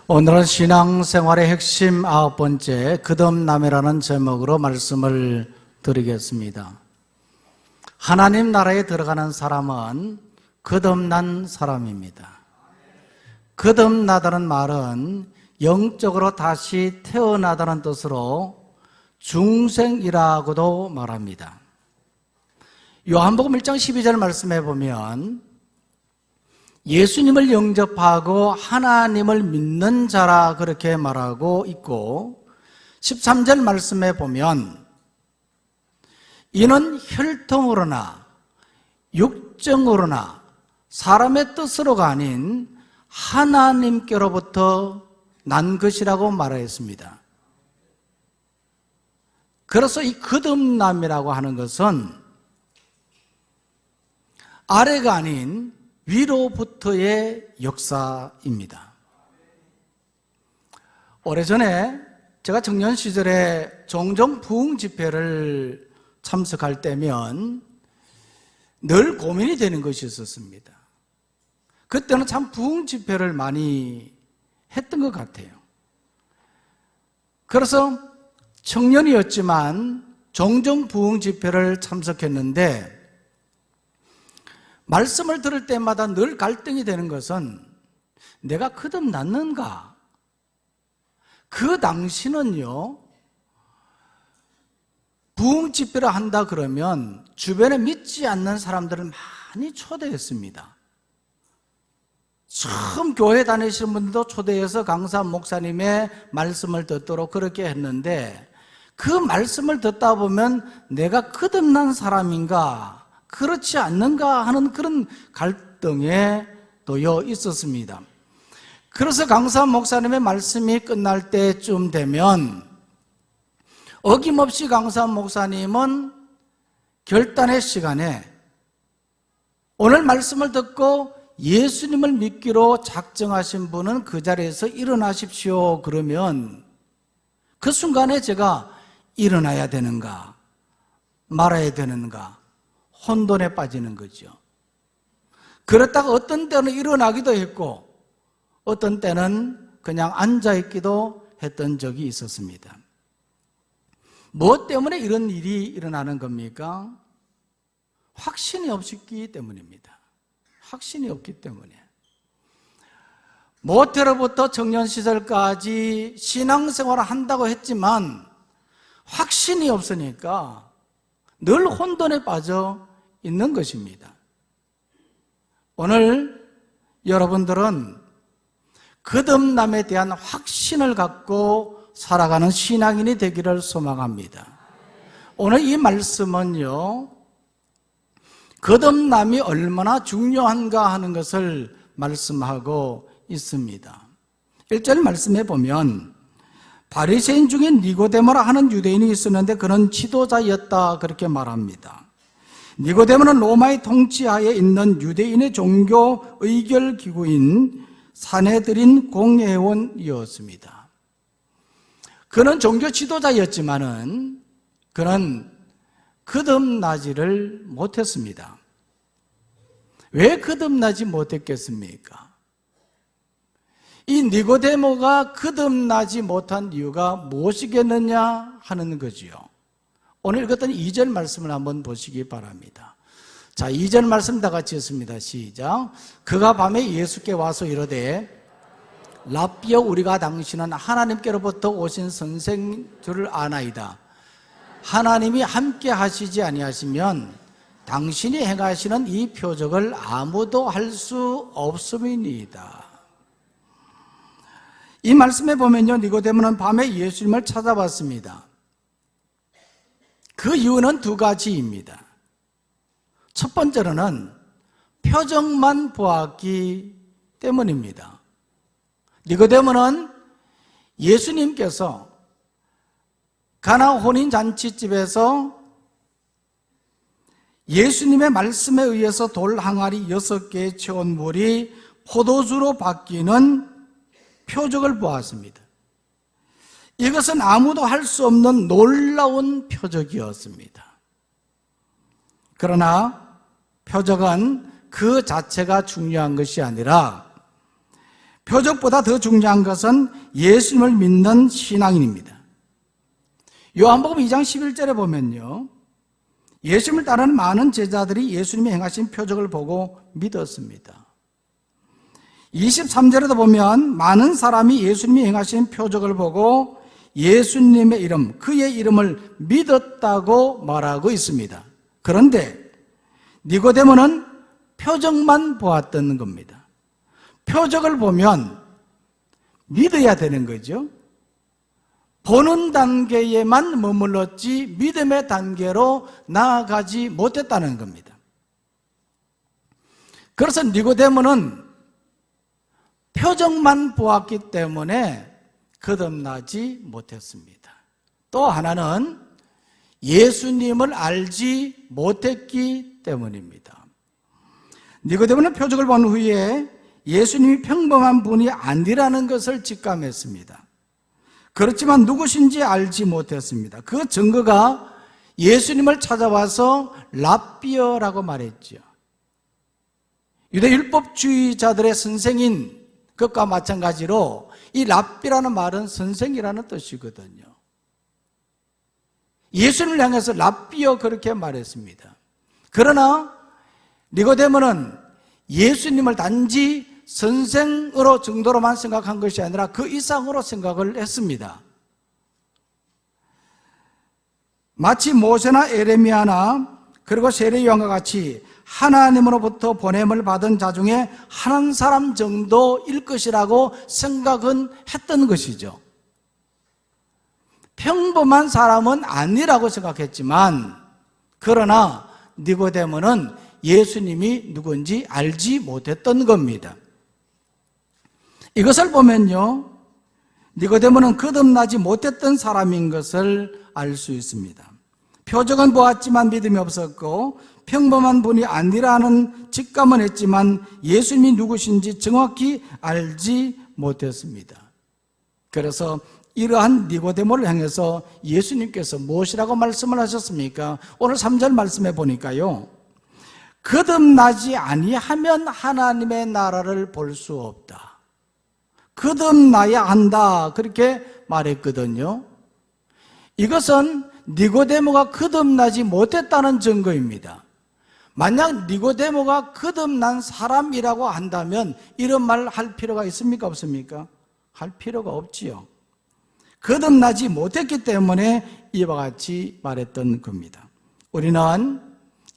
오늘은 신앙생활의 핵심 9번째 거듭남이라는 제목으로 말씀을 드리겠습니다. 하나님 나라에 들어가는 사람은 거듭난 사람입니다. 거듭나다는 말은 영적으로 다시 태어나다는 뜻으로 중생이라고도 말합니다. 요한복음 1장 12절 말씀해 보면 예수님을 영접하고 하나님을 믿는 자라 그렇게 말하고 있고, 13절 말씀해 보면 이는 혈통으로나 육정으로나 사람의 뜻으로가 아닌 하나님께로부터 난 것이라고 말하였습니다. 그래서 이 거듭남이라고 하는 것은 아래가 아닌 위로부터의 역사입니다. 오래전에 제가 청년 시절에 종종 부흥 집회를 참석할 때면 늘 고민이 되는 것이 있었습니다. 그때는 참 부흥 집회를 많이 했던 것 같아요. 그래서 청년이었지만 종종 부흥 집회를 참석했는데 말씀을 들을 때마다 늘 갈등이 되는 것은 내가 거듭났는가? 그 당시는요, 부흥 집회를 한다 그러면 주변에 믿지 않는 사람들을 많이 초대했습니다. 처음 교회 다니시는 분들도 초대해서 강사 목사님의 말씀을 듣도록 그렇게 했는데, 그 말씀을 듣다 보면 내가 거듭난 사람인가 그렇지 않는가 하는 그런 갈등에 놓여 있었습니다. 그래서 강사 목사님의 말씀이 끝날 때쯤 되면 어김없이 강사 목사님은 결단의 시간에 오늘 말씀을 듣고 예수님을 믿기로 작정하신 분은 그 자리에서 일어나십시오 그러면 그 순간에 제가 일어나야 되는가 말아야 되는가 혼돈에 빠지는 거죠. 그렇다가 어떤 때는 일어나기도 했고 어떤 때는 그냥 앉아있기도 했던 적이 있었습니다. 무엇 때문에 이런 일이 일어나는 겁니까? 확신이 없기 때문입니다. 확신이 없기 때문에. 모태로부터 청년 시절까지 신앙생활을 한다고 했지만 확신이 없으니까 늘 혼돈에 빠져 있는 것입니다. 오늘 여러분들은 거듭남에 대한 확신을 갖고 살아가는 신앙인이 되기를 소망합니다. 오늘 이 말씀은요, 거듭남이 얼마나 중요한가 하는 것을 말씀하고 있습니다. 1절 말씀해 보면 바리새인 중에 니고데모라 하는 유대인이 있었는데 그는 지도자였다 그렇게 말합니다. 니고데모는 로마의 통치하에 있는 유대인의 종교 의결 기구인 산헤드린 공회원이었습니다. 그는 종교 지도자였지만은 그는 거듭나지를 못했습니다. 왜 거듭나지 못했겠습니까? 이 니고데모가 거듭나지 못한 이유가 무엇이겠느냐 하는 거지요. 오늘 읽었던 2절 말씀을 한번 보시기 바랍니다. 자, 2절 말씀 다 같이 읽습니다. 시작. 그가 밤에 예수께 와서 이르되 랍비여 우리가 당신은 하나님께로부터 오신 선생인 줄을 아나이다. 하나님이 함께 하시지 아니하시면 당신이 행하시는 이 표적을 아무도 할 수 없음이니이다. 이 말씀에 보면요, 니고데모는 밤에 예수님을 찾아봤습니다. 그 이유는 두 가지입니다. 첫 번째로는 표적만 보았기 때문입니다. 니고데모는 예수님께서 가나 혼인잔치집에서 예수님의 말씀에 의해서 돌 항아리 6개에 채운 물이 포도주로 바뀌는 표적을 보았습니다. 이것은 아무도 할 수 없는 놀라운 표적이었습니다. 그러나 표적은 그 자체가 중요한 것이 아니라 표적보다 더 중요한 것은 예수님을 믿는 신앙인입니다. 요한복음 2장 11절에 보면요, 예수님을 따르는 많은 제자들이 예수님이 행하신 표적을 보고 믿었습니다. 23절에도 보면 많은 사람이 예수님이 행하신 표적을 보고 예수님의 이름, 그의 이름을 믿었다고 말하고 있습니다. 그런데 니고데모는 표적만 보았던 겁니다. 표적을 보면 믿어야 되는 거죠. 보는 단계에만 머물렀지 믿음의 단계로 나아가지 못했다는 겁니다. 그래서 니고데모는 표적만 보았기 때문에 거듭나지 못했습니다. 또 하나는 예수님을 알지 못했기 때문입니다. 니고데모는 표적을 본 후에 예수님이 평범한 분이 아니라는 것을 직감했습니다. 그렇지만 누구신지 알지 못했습니다. 그 증거가 예수님을 찾아와서 랍비어라고 말했죠. 유대 율법주의자들의 선생인 것과 마찬가지로 이 랍비라는 말은 선생이라는 뜻이거든요. 예수님을 향해서 랍비어 그렇게 말했습니다. 그러나 니고데모는 예수님을 단지 선생으로 정도로만 생각한 것이 아니라 그 이상으로 생각을 했습니다. 마치 모세나 에레미야나 그리고 세례요한과 같이 하나님으로부터 보냄을 받은 자 중에 한 사람 정도일 것이라고 생각은 했던 것이죠. 평범한 사람은 아니라고 생각했지만, 그러나 니고데모는 예수님이 누군지 알지 못했던 겁니다. 이것을 보면요, 니고데모는 거듭나지 못했던 사람인 것을 알 수 있습니다. 표적은 보았지만 믿음이 없었고 평범한 분이 아니라는 직감은 했지만 예수님이 누구신지 정확히 알지 못했습니다. 그래서 이러한 니고데모를 향해서 예수님께서 무엇이라고 말씀을 하셨습니까? 오늘 3절 말씀해 보니까요, 거듭나지 아니하면 하나님의 나라를 볼 수 없다. 거듭나야 한다, 그렇게 말했거든요. 이것은 니고데모가 거듭나지 못했다는 증거입니다. 만약 니고데모가 거듭난 사람이라고 한다면 이런 말 할 필요가 있습니까? 없습니까? 할 필요가 없지요. 거듭나지 못했기 때문에 이와 같이 말했던 겁니다. 우리는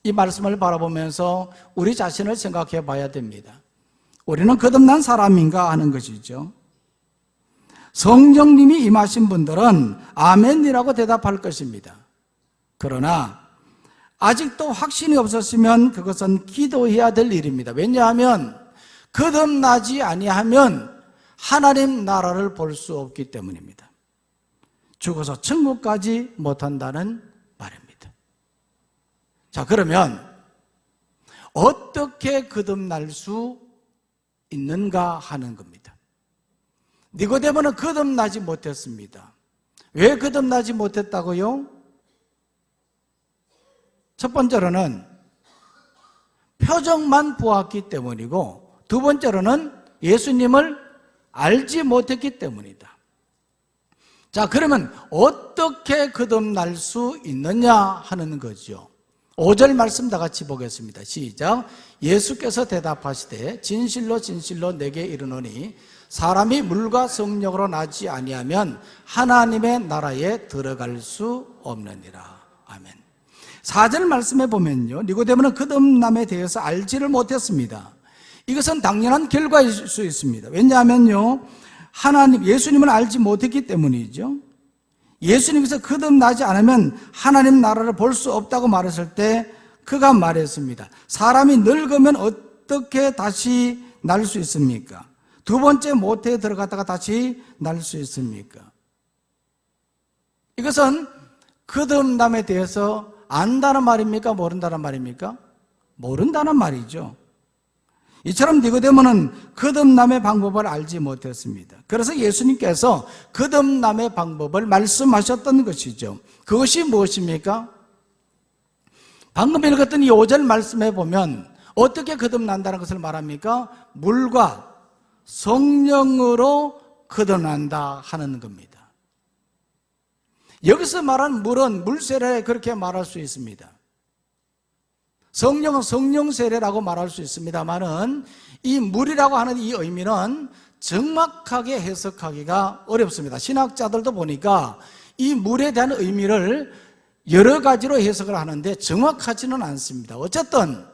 이 말씀을 바라보면서 우리 자신을 생각해 봐야 됩니다. 우리는 거듭난 사람인가 하는 것이죠. 성령님이 임하신 분들은 아멘이라고 대답할 것입니다. 그러나 아직도 확신이 없었으면 그것은 기도해야 될 일입니다. 왜냐하면 거듭나지 아니하면 하나님 나라를 볼 수 없기 때문입니다. 죽어서 천국까지 못한다는 말입니다. 자, 그러면 어떻게 거듭날 수 있는가 하는 겁니다. 니고데모는 거듭나지 못했습니다. 왜 거듭나지 못했다고요? 첫 번째로는 표적만 보았기 때문이고, 두 번째로는 예수님을 알지 못했기 때문이다. 자, 그러면 어떻게 거듭날 수 있느냐 하는 거죠. 5절 말씀 다 같이 보겠습니다. 시작. 예수께서 대답하시되 진실로 진실로 내게 이르노니 사람이 물과 성령으로 나지 아니하면 하나님의 나라에 들어갈 수 없느니라. 아멘. 4절 말씀에 보면요, 니고데모는 거듭남에 대해서 알지를 못했습니다. 이것은 당연한 결과일 수 있습니다. 왜냐하면요, 예수님을 알지 못했기 때문이죠. 예수님께서 거듭나지 않으면 하나님 나라를 볼 수 없다고 말했을 때 그가 말했습니다. 사람이 늙으면 어떻게 다시 날 수 있습니까? 두 번째 모태에 들어갔다가 다시 날 수 있습니까? 이것은 거듭남에 대해서 안다는 말입니까? 모른다는 말입니까? 모른다는 말이죠. 이처럼 니고데모는 거듭남의 방법을 알지 못했습니다. 그래서 예수님께서 거듭남의 방법을 말씀하셨던 것이죠. 그것이 무엇입니까? 방금 읽었던 이 5절 말씀에 보면 어떻게 거듭난다는 것을 말합니까? 물과 성령으로 거듭난다 하는 겁니다. 여기서 말한 물은 물세례 그렇게 말할 수 있습니다. 성령은 성령세례라고 말할 수 있습니다만은 이 물이라고 하는 이 의미는 정확하게 해석하기가 어렵습니다. 신학자들도 보니까 이 물에 대한 의미를 여러 가지로 해석을 하는데 정확하지는 않습니다. 어쨌든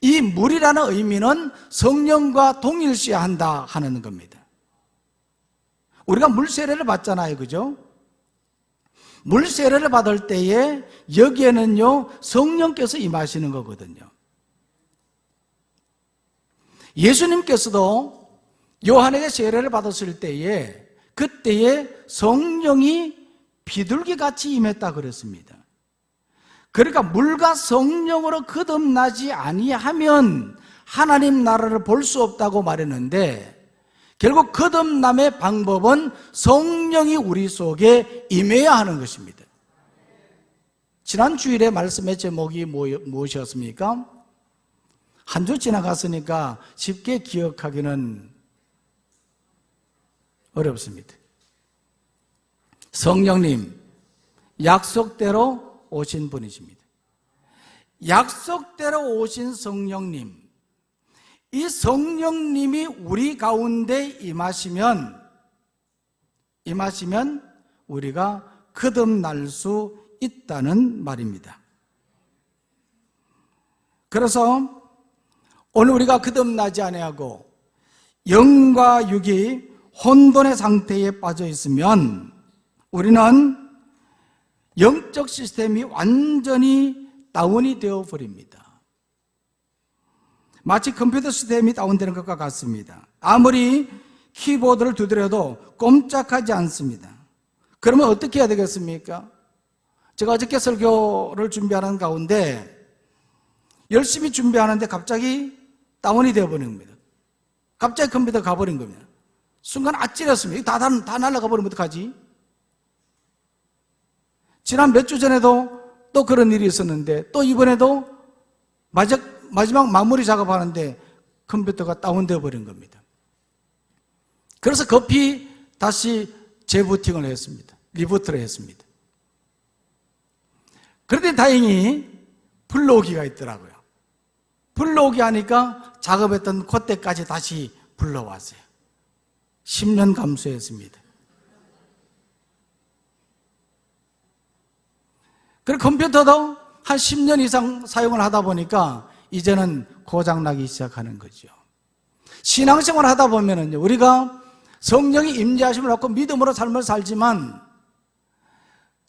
이 물이라는 의미는 성령과 동일시해야 한다 하는 겁니다. 우리가 물세례를 받잖아요, 그죠? 물세례를 받을 때에 여기에는요 성령께서 임하시는 거거든요. 예수님께서도 요한에게 세례를 받았을 때에 그때에 성령이 비둘기같이 임했다 그랬습니다. 그러니까 물과 성령으로 거듭나지 아니하면 하나님 나라를 볼 수 없다고 말했는데, 결국 거듭남의 방법은 성령이 우리 속에 임해야 하는 것입니다. 지난 주일에 말씀의 제목이 무엇이었습니까? 한 주 지나갔으니까 쉽게 기억하기는 어렵습니다. 성령님, 약속대로 오신 분이십니다. 약속대로 오신 성령님, 이 성령님이 우리 가운데 임하시면 우리가 거듭날 수 있다는 말입니다. 그래서 오늘 우리가 거듭나지 아니하고 영과 육이 혼돈의 상태에 빠져 있으면 우리는 영적 시스템이 완전히 다운이 되어 버립니다. 마치 컴퓨터 시스템이 다운되는 것과 같습니다. 아무리 키보드를 두드려도 꼼짝하지 않습니다. 그러면 어떻게 해야 되겠습니까? 제가 어저께 설교를 준비하는 가운데 열심히 준비하는데 갑자기 다운이 되어버린 겁니다. 갑자기 컴퓨터가 가버린 겁니다. 순간 아찔했습니다. 다 날아가 버리면 어떡하지? 지난 몇 주 전에도 또 그런 일이 있었는데, 또 이번에도 마지막 마무리 작업하는데 컴퓨터가 다운되어 버린 겁니다. 그래서 급히 다시 재부팅을 했습니다. 리부트를 했습니다. 그런데 다행히 불러오기가 있더라고요. 불러오기 하니까 작업했던 그때까지 다시 불러왔어요. 10년 감수했습니다. 그리고 컴퓨터도 한 10년 이상 사용을 하다 보니까 이제는 고장나기 시작하는 거죠. 신앙생활 하다 보면은 우리가 성령이 임재하심을 받고 믿음으로 삶을 살지만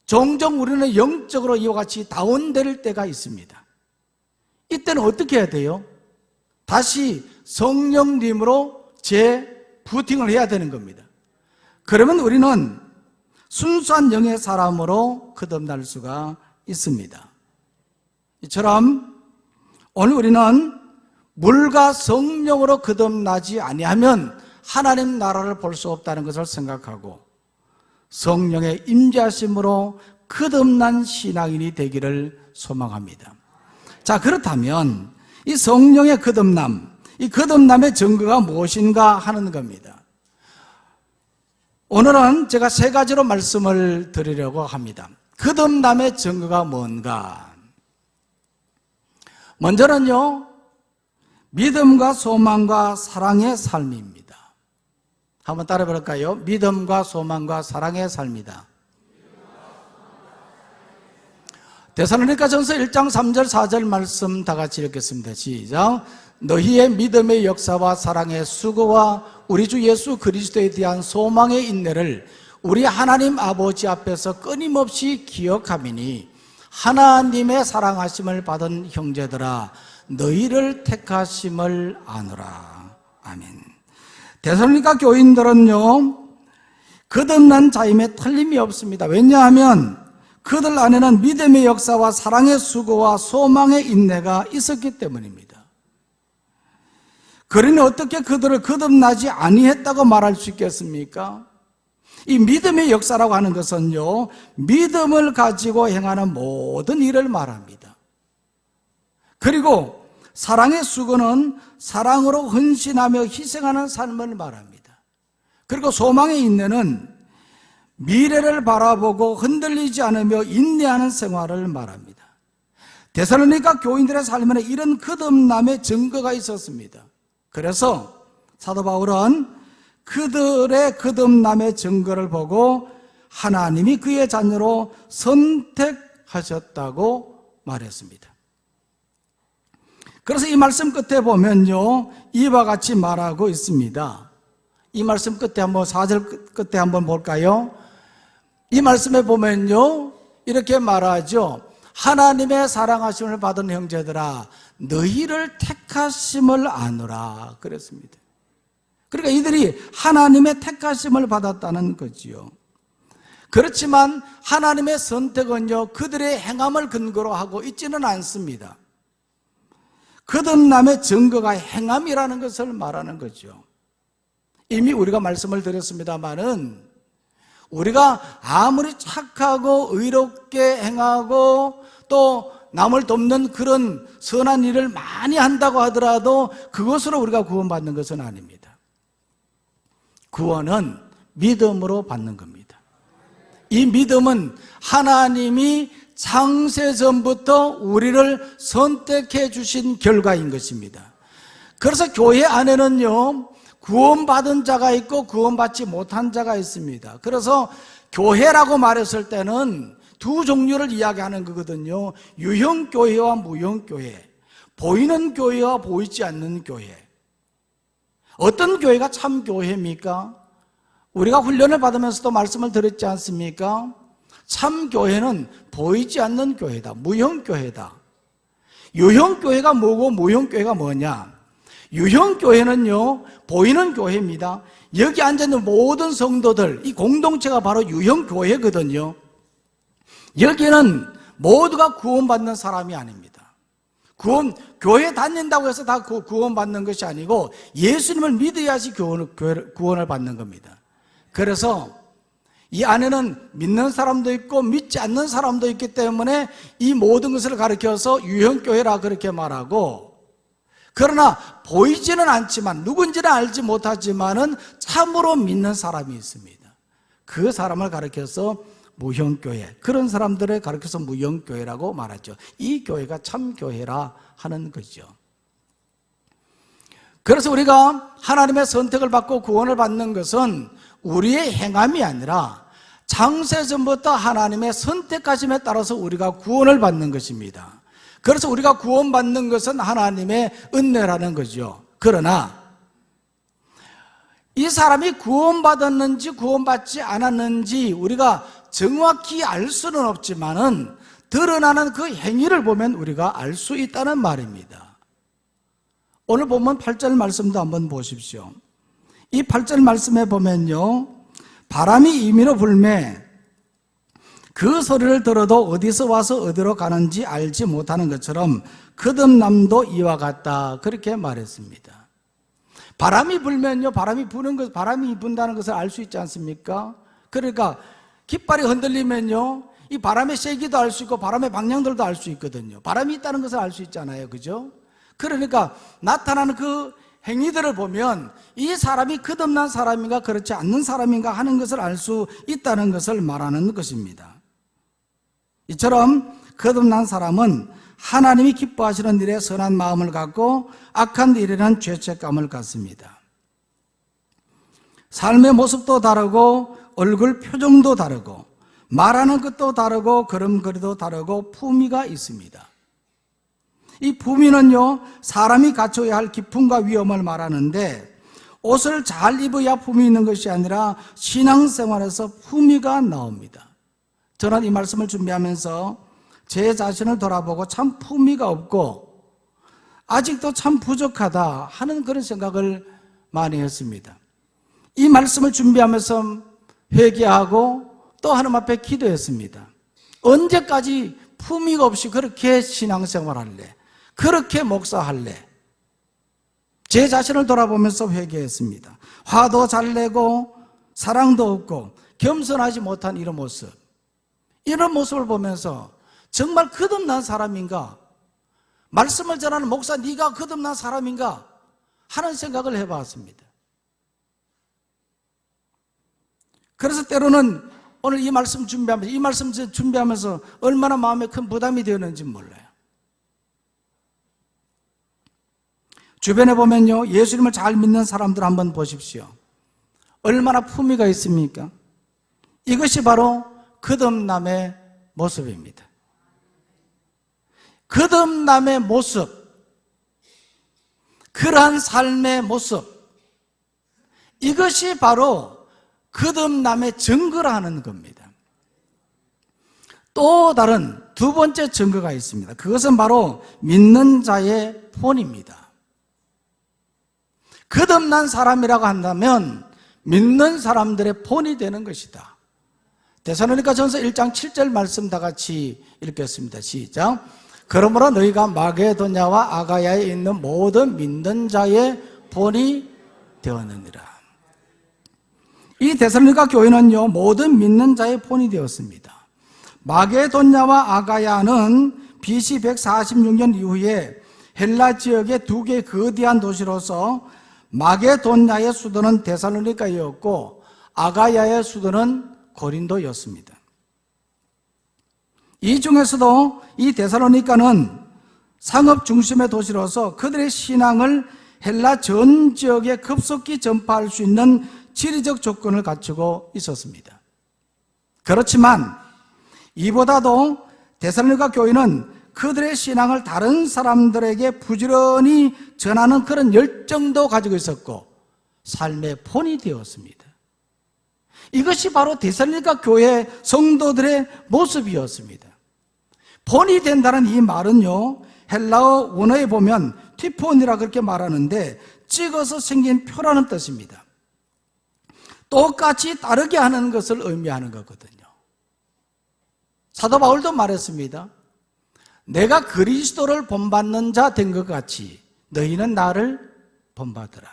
종종 우리는 영적으로 이와 같이 다운될 때가 있습니다. 이때는 어떻게 해야 돼요? 다시 성령님으로 재부팅을 해야 되는 겁니다. 그러면 우리는 순수한 영의 사람으로 거듭날 수가 있습니다. 이처럼 오늘 우리는 물과 성령으로 거듭나지 아니하면 하나님 나라를 볼 수 없다는 것을 생각하고 성령의 임재하심으로 거듭난 신앙인이 되기를 소망합니다. 자, 그렇다면 이 성령의 거듭남, 이 거듭남의 증거가 무엇인가 하는 겁니다. 오늘은 제가 3가지로 말씀을 드리려고 합니다. 거듭남의 증거가 뭔가? 먼저는요, 믿음과 소망과 사랑의 삶입니다. 한번 따라 볼까요? 믿음과 소망과 사랑의 삶이다. 데살로니가전서 1장 3절 4절 말씀 다 같이 읽겠습니다. 시작. 너희의 믿음의 역사와 사랑의 수고와 우리 주 예수 그리스도에 대한 소망의 인내를 우리 하나님 아버지 앞에서 끊임없이 기억하미니 하나님의 사랑하심을 받은 형제들아 너희를 택하심을 아노라. 아멘. 데살로니가 교인들은요 거듭난 자임에 틀림이 없습니다. 왜냐하면 그들 안에는 믿음의 역사와 사랑의 수고와 소망의 인내가 있었기 때문입니다. 그러니 어떻게 그들을 거듭나지 아니했다고 말할 수 있겠습니까? 이 믿음의 역사라고 하는 것은요 믿음을 가지고 행하는 모든 일을 말합니다. 그리고 사랑의 수고는 사랑으로 헌신하며 희생하는 삶을 말합니다. 그리고 소망의 인내는 미래를 바라보고 흔들리지 않으며 인내하는 생활을 말합니다. 데살로니가 교인들의 삶에는 이런 거듭남의 증거가 있었습니다. 그래서 사도 바울은 그들의 거듭남의 증거를 보고 하나님이 그의 자녀로 선택하셨다고 말했습니다. 그래서 이 말씀 끝에 보면요, 이와 같이 말하고 있습니다. 이 말씀 끝에 한번 4절 끝에 한번 볼까요? 이 말씀에 보면요, 이렇게 말하죠. 하나님의 사랑하심을 받은 형제들아, 너희를 택하심을 아노라 그랬습니다. 그러니까 이들이 하나님의 택하심을 받았다는 거지요. 그렇지만 하나님의 선택은요, 그들의 행함을 근거로 하고 있지는 않습니다. 거듭남의 증거가 행함이라는 것을 말하는 거죠. 이미 우리가 말씀을 드렸습니다마는 우리가 아무리 착하고 의롭게 행하고 또 남을 돕는 그런 선한 일을 많이 한다고 하더라도 그것으로 우리가 구원받는 것은 아닙니다. 구원은 믿음으로 받는 겁니다. 이 믿음은 하나님이 창세전부터 우리를 선택해 주신 결과인 것입니다. 그래서 교회 안에는요, 구원받은 자가 있고 구원받지 못한 자가 있습니다. 그래서 교회라고 말했을 때는 두 종류를 이야기하는 거거든요. 유형교회와 무형교회, 보이는 교회와 보이지 않는 교회. 어떤 교회가 참 교회입니까? 우리가 훈련을 받으면서도 말씀을 드렸지 않습니까? 참 교회는 보이지 않는 교회다. 무형교회다. 유형교회가 뭐고 무형교회가 뭐냐? 유형교회는요, 보이는 교회입니다. 여기 앉아있는 모든 성도들, 이 공동체가 바로 유형교회거든요. 여기는 모두가 구원받는 사람이 아닙니다. 교회 다닌다고 해서 다 구원받는 것이 아니고 예수님을 믿어야지 구원을 받는 겁니다. 그래서 이 안에는 믿는 사람도 있고 믿지 않는 사람도 있기 때문에 이 모든 것을 가르쳐서 유형교회라 그렇게 말하고, 그러나 보이지는 않지만 누군지는 알지 못하지만은 참으로 믿는 사람이 있습니다. 그 사람을 가르쳐서 무형교회, 그런 사람들을 가르쳐서 무형교회라고 말하죠. 이 교회가 참교회라 하는 거죠. 그래서 우리가 하나님의 선택을 받고 구원을 받는 것은 우리의 행함이 아니라 창세전부터 하나님의 선택하심에 따라서 우리가 구원을 받는 것입니다. 그래서 우리가 구원받는 것은 하나님의 은혜라는 거죠. 그러나 이 사람이 구원받았는지 구원받지 않았는지 우리가 정확히 알 수는 없지만은 드러나는 그 행위를 보면 우리가 알 수 있다는 말입니다. 오늘 보면 8절 말씀도 한번 보십시오. 이 8절 말씀에 보면요, 바람이 임의로 불매 그 소리를 들어도 어디서 와서 어디로 가는지 알지 못하는 것처럼 거듭남도 이와 같다 그렇게 말했습니다. 바람이 불면요, 바람이 분다는 것을 알 수 있지 않습니까? 그러니까 깃발이 흔들리면요, 이 바람의 세기도 알 수 있고 바람의 방향들도 알 수 있거든요. 바람이 있다는 것을 알 수 있잖아요, 그죠? 그러니까 나타나는 그 행위들을 보면 이 사람이 거듭난 사람인가 그렇지 않는 사람인가 하는 것을 알 수 있다는 것을 말하는 것입니다. 이처럼 거듭난 사람은 하나님이 기뻐하시는 일에 선한 마음을 갖고 악한 일에는 죄책감을 갖습니다. 삶의 모습도 다르고 얼굴 표정도 다르고 말하는 것도 다르고 걸음걸이도 다르고 품위가 있습니다. 이 품위는요, 사람이 갖춰야 할 기품과 위엄을 말하는데 옷을 잘 입어야 품위 있는 것이 아니라 신앙생활에서 품위가 나옵니다. 저는 이 말씀을 준비하면서 제 자신을 돌아보고 참 품위가 없고 아직도 참 부족하다 하는 그런 생각을 많이 했습니다. 이 말씀을 준비하면서 회개하고 또 하나님 앞에 기도했습니다. 언제까지 품위가 없이 그렇게 신앙생활할래? 그렇게 목사할래? 제 자신을 돌아보면서 회개했습니다. 화도 잘 내고 사랑도 없고 겸손하지 못한 이런 모습을 보면서 정말 거듭난 사람인가? 말씀을 전하는 목사, 네가 거듭난 사람인가 하는 생각을 해봤습니다. 그래서 때로는 오늘 이 말씀 준비하면서 얼마나 마음에 큰 부담이 되었는지 몰라요. 주변에 보면요, 예수님을 잘 믿는 사람들 한번 보십시오. 얼마나 품위가 있습니까? 이것이 바로 거듭남의 모습입니다. 거듭남의 모습, 그러한 삶의 모습, 이것이 바로 거듭남의 증거라 하는 겁니다. 또 다른 두 번째 증거가 있습니다. 그것은 바로 믿는 자의 본입니다. 거듭난 사람이라고 한다면 믿는 사람들의 본이 되는 것이다. 데살로니가전서 1장 7절 말씀 다 같이 읽겠습니다. 시작. 그러므로 너희가 마게도냐와 아가야에 있는 모든 믿는 자의 본이 되었느니라. 이 데살로니가 교회는요, 모든 믿는 자의 본이 되었습니다. 마게도냐와 아가야는 BC 146년 이후에 헬라 지역의 두 개의 거대한 도시로서 마게도냐의 수도는 데살로니가였고 아가야의 수도는 고린도였습니다. 이 중에서도 이 데살로니가는 상업 중심의 도시로서 그들의 신앙을 헬라 전 지역에 급속히 전파할 수 있는 지리적 조건을 갖추고 있었습니다. 그렇지만 이보다도 데살로니가 교회는 그들의 신앙을 다른 사람들에게 부지런히 전하는 그런 열정도 가지고 있었고 삶의 본이 되었습니다. 이것이 바로 데살로니가 교회 성도들의 모습이었습니다. 본이 된다는 이 말은요, 헬라어 원어에 보면 티폰이라 그렇게 말하는데 찍어서 생긴 표라는 뜻입니다. 똑같이 다르게 하는 것을 의미하는 거거든요. 사도 바울도 말했습니다. 내가 그리스도를 본받는 자 된 것 같이 너희는 나를 본받으라.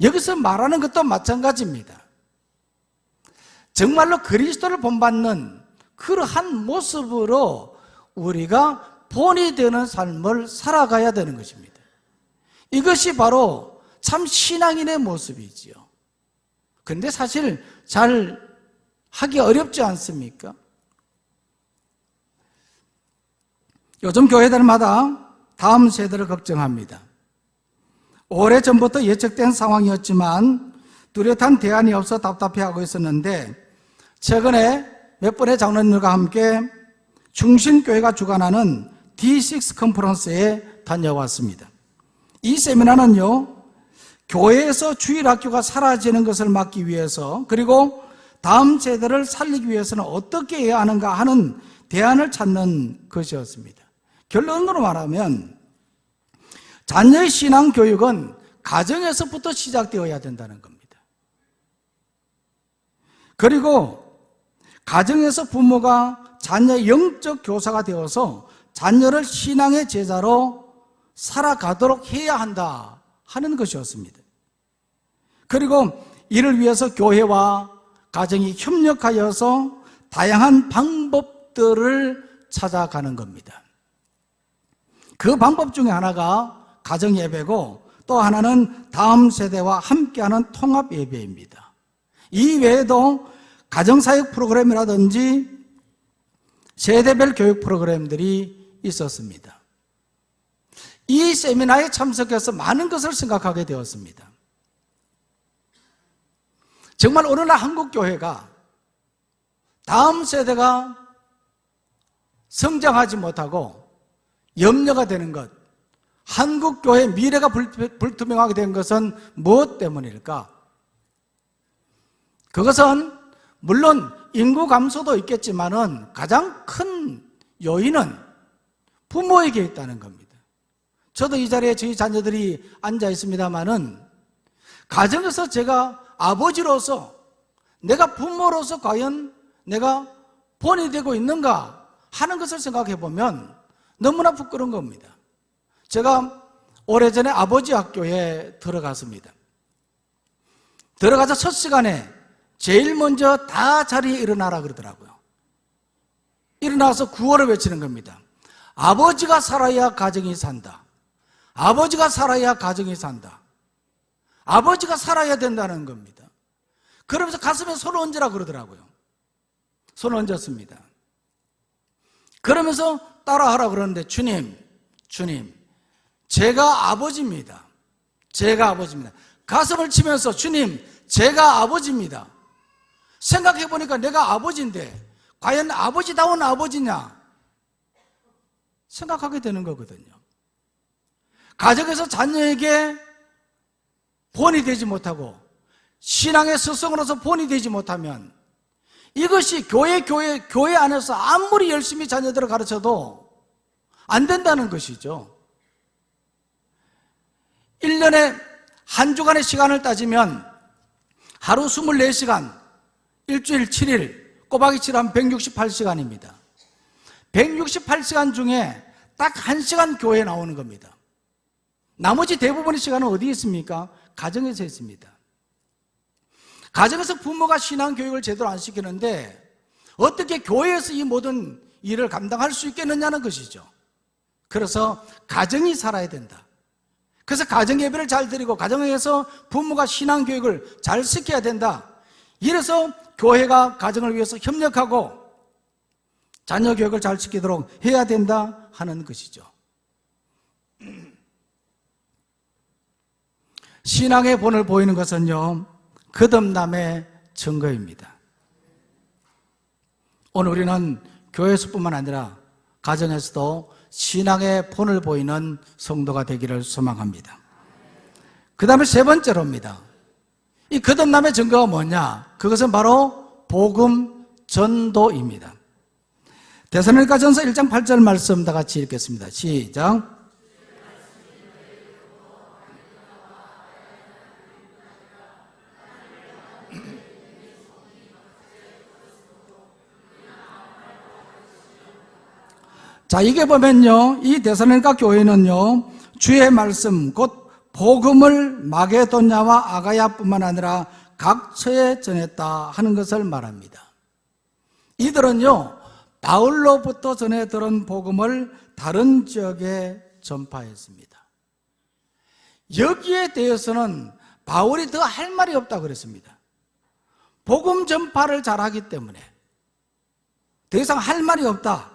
여기서 말하는 것도 마찬가지입니다. 정말로 그리스도를 본받는 그러한 모습으로 우리가 본이 되는 삶을 살아가야 되는 것입니다. 이것이 바로 참 신앙인의 모습이지요. 그런데 사실 잘 하기 어렵지 않습니까? 요즘 교회들마다 다음 세대를 걱정합니다. 오래전부터 예측된 상황이었지만 뚜렷한 대안이 없어 답답해하고 있었는데 최근에 몇 번의 장로님들과 함께 중신교회가 주관하는 D6 컨퍼런스에 다녀왔습니다. 이 세미나는요, 교회에서 주일학교가 사라지는 것을 막기 위해서 그리고 다음 세대를 살리기 위해서는 어떻게 해야 하는가 하는 대안을 찾는 것이었습니다. 결론으로 말하면 자녀의 신앙 교육은 가정에서부터 시작되어야 된다는 겁니다. 그리고 가정에서 부모가 자녀의 영적 교사가 되어서 자녀를 신앙의 제자로 살아가도록 해야 한다 하는 것이었습니다. 그리고 이를 위해서 교회와 가정이 협력하여서 다양한 방법들을 찾아가는 겁니다. 그 방법 중에 하나가 가정 예배고 또 하나는 다음 세대와 함께하는 통합 예배입니다. 이 외에도 가정사역 프로그램이라든지 세대별 교육 프로그램들이 있었습니다. 이 세미나에 참석해서 많은 것을 생각하게 되었습니다. 정말 오늘날 한국교회가 다음 세대가 성장하지 못하고 염려가 되는 것, 한국교회의 미래가 불투명하게 된 것은 무엇 때문일까? 그것은 물론 인구 감소도 있겠지만은 가장 큰 요인은 부모에게 있다는 겁니다. 저도 이 자리에 저희 자녀들이 앉아 있습니다만은 가정에서 제가 아버지로서 내가 부모로서 과연 내가 본이 되고 있는가 하는 것을 생각해 보면 너무나 부끄러운 겁니다. 제가 오래전에 아버지 학교에 들어갔습니다. 들어가서 첫 시간에 제일 먼저 다 자리에 일어나라 그러더라고요. 일어나서 구호를 외치는 겁니다. 아버지가 살아야 가정이 산다. 아버지가 살아야 가정이 산다. 아버지가 살아야 된다는 겁니다. 그러면서 가슴에 손을 얹으라 그러더라고요. 손을 얹었습니다. 그러면서 따라하라 그러는데 주님, 제가 아버지입니다. 제가 아버지입니다. 가슴을 치면서 주님, 제가 아버지입니다. 생각해 보니까 내가 아버지인데 과연 아버지다운 아버지냐 생각하게 되는 거거든요. 가정에서 자녀에게 본이 되지 못하고 신앙의 스승으로서 본이 되지 못하면 이것이 교회 안에서 아무리 열심히 자녀들을 가르쳐도 안 된다는 것이죠. 1년에 한 주간의 시간을 따지면 하루 24시간, 일주일 7일, 꼬박이 7하면 168시간입니다. 168시간 중에 딱 1시간 교회에 나오는 겁니다. 나머지 대부분의 시간은 어디에 있습니까? 가정에서 있습니다. 가정에서 부모가 신앙 교육을 제대로 안 시키는데 어떻게 교회에서 이 모든 일을 감당할 수 있겠느냐는 것이죠. 그래서 가정이 살아야 된다. 그래서 가정 예배를 잘 드리고 가정에서 부모가 신앙 교육을 잘 시켜야 된다. 이래서 교회가 가정을 위해서 협력하고 자녀 교육을 잘 시키도록 해야 된다 하는 것이죠. 신앙의 본을 보이는 것은요, 거듭남의 증거입니다. 오늘 우리는 교회에서뿐만 아니라 가정에서도 신앙의 본을 보이는 성도가 되기를 소망합니다. 그 다음에 세 번째로입니다. 이 거듭남의 증거가 뭐냐? 그것은 바로 복음 전도입니다. 데살로니가전서 1장 8절 말씀 다 같이 읽겠습니다. 시작. 자, 이게 보면요, 이 데살로니가 교회는요, 주의 말씀, 곧 복음을 마게도냐와 아가야뿐만 아니라 각처에 전했다 하는 것을 말합니다. 이들은요, 바울로부터 전해 들은 복음을 다른 지역에 전파했습니다. 여기에 대해서는 바울이 더 할 말이 없다고 그랬습니다. 복음 전파를 잘하기 때문에 더 이상 할 말이 없다.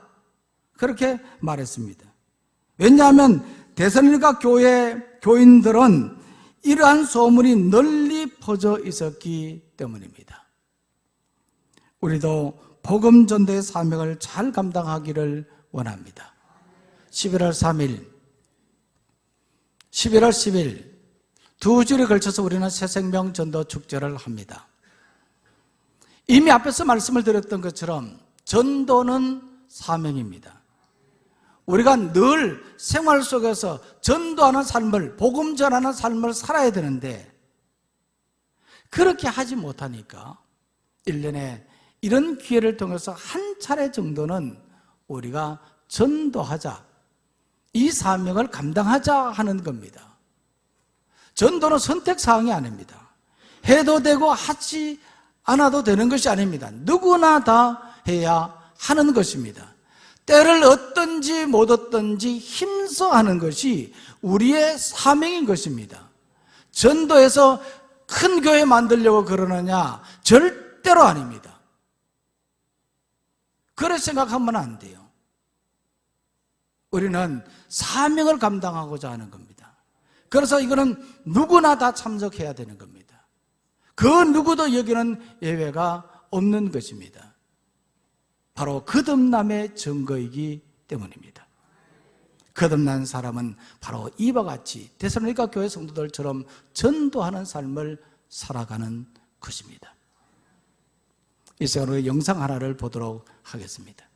그렇게 말했습니다. 왜냐하면 데살로니가 교회 교인들은 이러한 소문이 널리 퍼져 있었기 때문입니다. 우리도 복음 전도의 사명을 잘 감당하기를 원합니다. 11월 3일, 11월 10일 두 주일에 걸쳐서 우리는 새생명 전도 축제를 합니다. 이미 앞에서 말씀을 드렸던 것처럼 전도는 사명입니다. 우리가 늘 생활 속에서 전도하는 삶을, 복음 전하는 삶을 살아야 되는데 그렇게 하지 못하니까 1년에 이런 기회를 통해서 한 차례 정도는 우리가 전도하자, 이 사명을 감당하자 하는 겁니다. 전도는 선택사항이 아닙니다. 해도 되고 하지 않아도 되는 것이 아닙니다. 누구나 다 해야 하는 것입니다. 때를 얻든지 못 얻든지 힘써 하는 것이 우리의 사명인 것입니다. 전도해서 큰 교회 만들려고 그러느냐? 절대로 아닙니다. 그렇게 생각하면 안 돼요. 우리는 사명을 감당하고자 하는 겁니다. 그래서 이거는 누구나 다 참석해야 되는 겁니다. 그 누구도 여기는 예외가 없는 것입니다. 바로 거듭남의 증거이기 때문입니다. 거듭난 사람은 바로 이와 같이 데살로니가 교회 성도들처럼 전도하는 삶을 살아가는 것입니다. 이 시간으로 영상 하나를 보도록 하겠습니다.